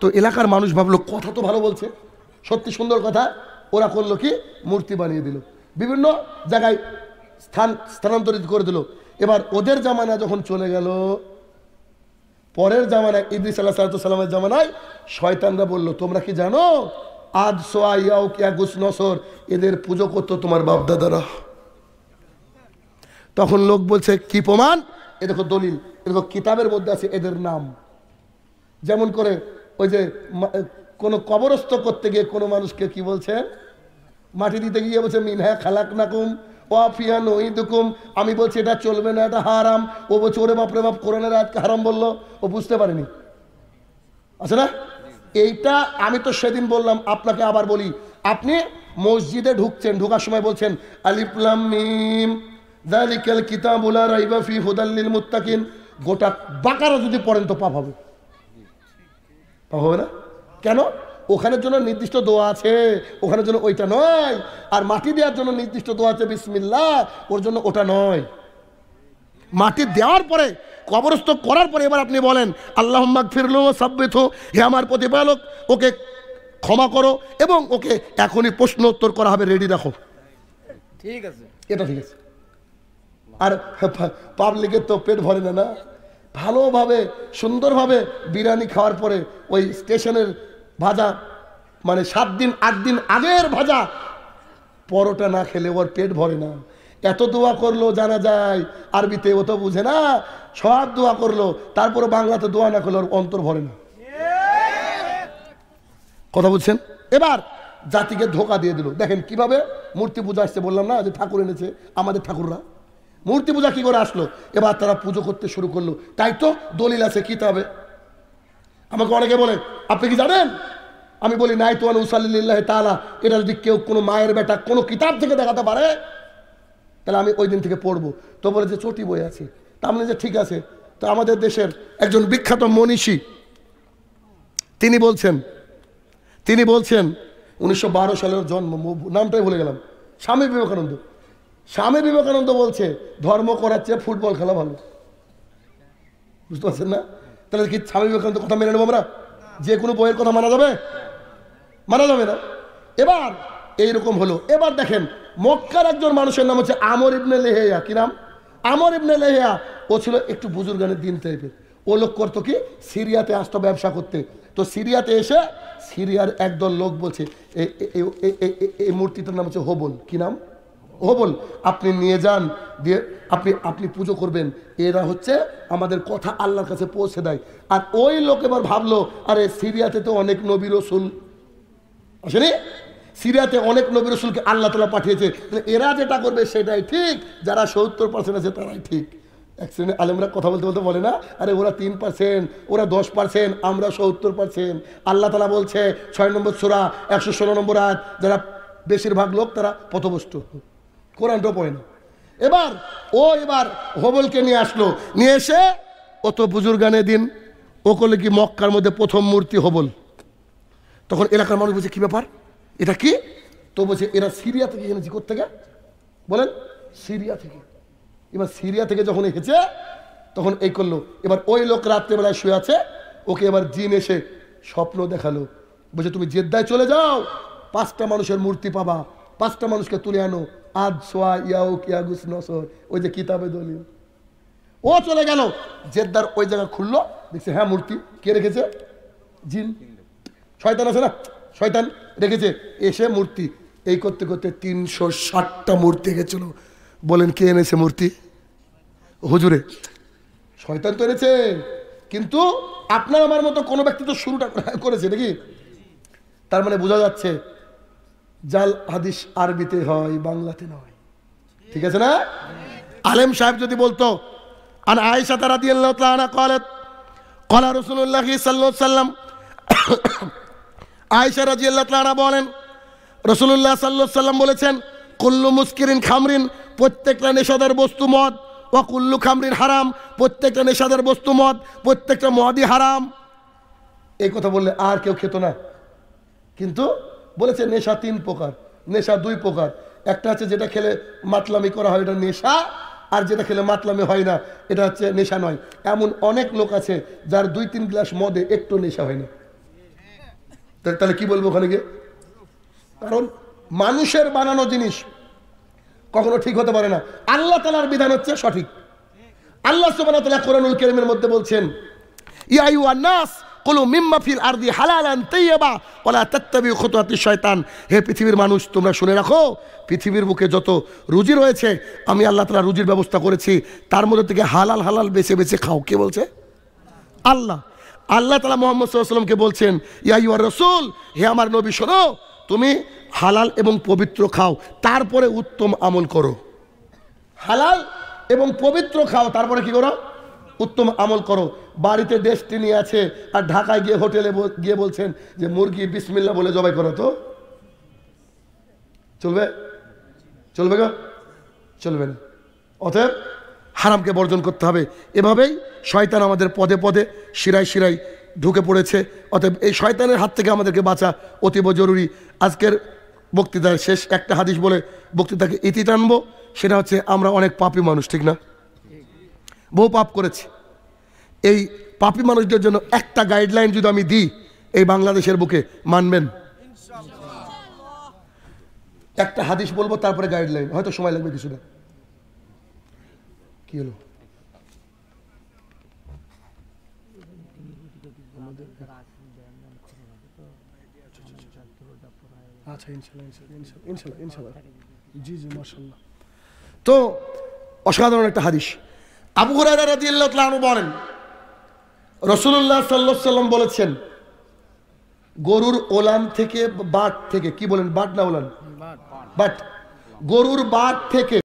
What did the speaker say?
তো এলাকার মানুষ ভাবলো কথা তো ভালো বলছে, সত্যি সুন্দর কথা। ওরা করলো কি, মূর্তি বানিয়ে দিল, বিভিন্ন জায়গায় স্থানান্তরিত করে দিল। এবার ওদের জামানা যখন চলে গেল, পরের জামানায় ইদ্রিস আলাইহিসসালামের জামানায় শয়তানরা বলল, তোমরা কি জানো আদ সোয়া ইয়াউক ইয়াগুস নসর এদের পুজো করতো তোমার বাপদাদারা। তখন লোক বলছে কি প্রমাণ? এ দেখো দলিল, এ দেখো কিতাবের মধ্যে আছে এদের নাম। যেমন করে ওই যে কোনো কবরস্থ করতে গিয়ে কোনো মানুষকে কি বলছে, মাটি দিতে গিয়ে বলছে মিনহা খালাকনাকুম ওয়া ফিহা নুঈদুকুম। আমি বলছি এটা চলবে না, এটা হারাম। ও বলছে ওরে বাপরে বাপ, কোরআনের আয়াতকে হারাম বললো, ও বুঝতে পারেনি, আছে না? এইটা আমি তো সেদিন বললাম, আপনাকে আবার বলি। আপনি মসজিদে ঢুকছেন, ঢোকার সময় বলছেন আলিফ লাম মিম যালিকাল কিতাবু লা রাইবা ফি হুদাল লিল মুত্তাকিন। গোটা বাকারা যদি পড়েন তো পাপ হবে, পাপ হবে না? কেন? ওখানের জন্য নির্দিষ্ট দোয়া আছে, ওখানের জন্য ওইটা নয়। আর মাটি দেওয়ার জন্য নির্দিষ্ট দোয়া আছে বিসমিল্লাহ, ওর জন্য ওটা নয়। মাটি দেওয়ার পরে, কবরস্থ করার পরে এবার আপনি বলেন আল্লাহুম্মা গফিরলু সাব্বিতহু, হে আমার প্রতিপালক ওকে ক্ষমা করো, এবং ওকে এখনই প্রশ্ন উত্তর করা হবে, রেডি রাখো। ঠিক আছে, এটা ঠিক আছে। আর পাবলিকের তো পেট ভরে না, না? ভালোভাবে সুন্দরভাবে বিরিয়ানি খাওয়ার পরে ওই স্টেশনের ভাজা, মানে 7 দিন 8 দিন আগের ভাজা পরোটা না খেলে ওর পেট ভরে না। এত দোয়া করলো জানা যায় আরবিতে, ও তো বুঝে না। সব দোয়া করলো, তারপরে বাংলাতে দোয়া না করলে ওর অন্তর ভরে না। কথা বুঝছেন? এবার জাতিকে ধোকা দিয়ে দিল। দেখেন কিভাবে মূর্তি পূজা আসছে, বললাম না যে ঠাকুর এনেছে আমাদের ঠাকুররা। মূর্তি পূজা কি করে আসলো? এবার তারা পুজো করতে শুরু করলো। তাই তো দলিল আছে কিতাবে। আমাকে অনেকে বলে আপনি কি জানেন? আমি বলি নাই তো উসাল্লিল্লাহি তাআলা, এটা যদি কেউ কোনো মায়ের বেটা কোনো কিতাব থেকে দেখাতে পারে তাহলে আমি ওই দিন থেকে পড়বো। তো বলে যে চটি বই আছে। তা আমি যে ঠিক আছে। তো আমাদের দেশের একজন বিখ্যাত মনীষী তিনি বলছেন 1912 সালের জন্ম, নামটাই ভুলে গেলাম, স্বামী বিবেকানন্দ। স্বামী বিবেকানন্দ বলছে ধর্ম করার চেয়ে ফুটবল খেলা ভালো। বুঝতে পারছেন না? তাহলে কি স্বামী বিবেকানন্দ কথা মেনে নেবো আমরা? যে কোনো বইয়ের কথা মানা যাবে? মানা যাবে না। এবার এইরকম হলো। এবার দেখেন মক্কার একজন মানুষের নাম হচ্ছে আমর ইবনে লেহিয়া। কি নাম? আমর ইবনে লেহিয়া। ও ছিল একটু বুজুর্গানের দিন টাইপের। ও লোক করতো কি, সিরিয়াতে আসতো ব্যবসা করতে। তো সিরিয়াতে এসে সিরিয়ার একদল লোক বলছে এই মূর্তিটার নাম হচ্ছে হবল। কি নাম? হবল। আপনি নিয়ে যান, দিয়ে আপনি পুজো করবেন। এরা হচ্ছে আমাদের কথা আল্লাহর কাছে পৌঁছে দেয়। আর ওই লোক এবার ভাবলো আরে সিরিয়াতে তো অনেক নবী রাসূল আসেনি, সিরিয়াতে অনেক নবী রাসূলকে আল্লাহ তাআলা পাঠিয়েছে, এরা যেটা করবে সেটাই ঠিক, যারা 70% আছে তারাই ঠিক। এক শ্রেণী আলেমরা কথা বলতে বলতে বলে না, আরে ওরা 3%, ওরা 10%, আমরা 70%। আল্লাহ তাআলা বলছে 6 নম্বর সূরা 116 নম্বর আয়াত, যারা বেশিরভাগ লোক তারা পথভ্রষ্ট, কোরআনটা পড়ে না। এবার হবলকে নিয়ে আসলো, নিয়ে এসে ও তো বুজুর্গানের দিন, ও করলে কি মক্কার মধ্যে প্রথম মূর্তি হবল। তখন এলাকার মানুষ বলছে কি ব্যাপার, এটা কি? তো বলছে এরা সিরিয়া থেকে এনেছি। কোত্থেকে বলেন? সিরিয়া থেকে। এবার সিরিয়া থেকে যখন এসেছে তখন এই করলো। এবার ওই লোক রাত্রেবেলায় শুয়ে আছে, ওকে এবার জিন এসে স্বপ্ন দেখালো, বলছে তুমি জেদ্দায় চলে যাও, 5টা মানুষের মূর্তি পাবা, 5টা মানুষকে তুলে আনো, আদ সোয়া ইয়াউক ইয়াগুস নসর, ওই যে কিতাবে দলিল। ও চলে গেল জেদ্দার ওই জায়গা, খুললো, দেখছে হ্যাঁ মূর্তি। কে রেখেছে? জিন, শয়তান আছে না, শয়তান রেখেছে। এসে মূর্তি এই করতে করতে 360টা মূর্তি গেছিল। বলেন কে এনেছে মূর্তি? হুজুরে। শয়তান তো এনেছে, কিন্তু আপনার আমার মতো কোনো ব্যক্তি তো শুরুটা করেছে নাকি? তার মানে বোঝা যাচ্ছে জাল হাদিস আরবিতে হয়, বাংলাতে নয়। ঠিক আছে না? আলেম সাহেব যদি বলতো আন আয়েশা রাদিয়াল্লাহু তাআলা قالت قال رسول الله صلى الله عليه وسلم, আয়েশা রাদিয়াল্লাহু তাআলা বলেন রাসূলুল্লাহ সাল্লাল্লাহু আলাইহি ওয়াসাল্লাম বলেছেন কুল্লু মুসকিরিন খামরিন, প্রত্যেকটা নেশাদার বস্তু মদ, ওয়া কুল্লু খামরিন হারাম, প্রত্যেকটা নেশাদার বস্তু মদ, প্রত্যেকটা মদই হারাম। এই কথা বললে আর কেউ খেত না, কিন্তু বলেছে নেশা 3 প্রকার, নেশা 2 প্রকার। একটা হচ্ছে যেটা খেলে মাতলামি করা হয়, এটা নেশা, আর যেটা খেলে মাতলামি হয় না এটা হচ্ছে নেশা নয়। এমন অনেক লোক আছে যার 2-3 গ্লাস মদে একটু নেশা হয় না। তাহলে কি বলবো ওখানে গিয়ে? কারণ মানুষের বানানো জিনিস কখনো ঠিক হতে পারে না। আল্লাহ তাআলার বিধান হচ্ছে সঠিক। আল্লাহ সুবহানাহু ওয়া তাআলা কোরআনুল কারীমের মধ্যে বলছেন, ইয়া আইয়ুহান নাস কুলু মিম্মা ফিল আরদি হালালান তাইয়্যিবা ওয়া লা তাত্তাবিউ খুতুওয়াতিশ শয়তান। হে পৃথিবীর মানুষ, তোমরা শুনে রাখো, পৃথিবীর বুকে যত রুজি রয়েছে আমি আল্লাহ তাআলা রুজির ব্যবস্থা করেছি, তার মধ্যে থেকে হালাল হালাল বেছে বেছে খাও। কে বলছে? আল্লাহ। আল্লাহ তাআলা মুহাম্মদ সাল্লাল্লাহু আলাইহি ওয়াসাল্লামকে বলছেন, ইয়া আইয়ুহার রাসূল, হে আমার নবী শোনো, তুমি হালাল এবং পবিত্র খাও, তারপরে উত্তম আমল করো। হালাল এবং পবিত্র খাও, তারপরে কি করো? উত্তম আমল করো। বাড়িতে ডেস্টিনি আছে আর ঢাকায় গিয়ে হোটেলে গিয়ে বলছেন যে মুরগি বিসমিল্লাহ বলে জবাই করো, তো চলবে? চলবে গো? চলবে না। অতএব হারামকে বর্জন করতে হবে। এভাবেই শয়তান আমাদের পদে পদে শিরায় শিরায় ঢুকে পড়েছে। অতএব এই শয়তানের হাত থেকে আমাদেরকে বাঁচা অতীব জরুরি। আজকের বক্তৃতার শেষ একটা হাদিস বলে বক্তৃতাকে ইতি টানবো, সেটা হচ্ছে আমরা অনেক পাপী মানুষ, ঠিক না? বহু পাপ করেছি। এই পাপী মানুষদের জন্য একটা গাইডলাইন যদি আমি দিই এই বাংলাদেশের বুকে, মানবেন? একটা হাদিস বলবো, তারপরে গাইডলাইন, হয়তো সময় লাগবে কিছুটা। কি হলো? আচ্ছা, ইনশাআল্লাহ। জি জি, মাশাআল্লাহ। তো অসাধারণ একটা হাদিস। আবু হুরায়রা রাদিয়াল্লাহু তাআলা আনহু বলেন, রাসূলুল্লাহ সাল্লাল্লাহু আলাইহি ওয়াসাল্লাম বলেছেন, গরুর ওলান থেকে, বাট থেকে, কি বলেন, বাট না ওলান? বাট। গরুর বাট থেকে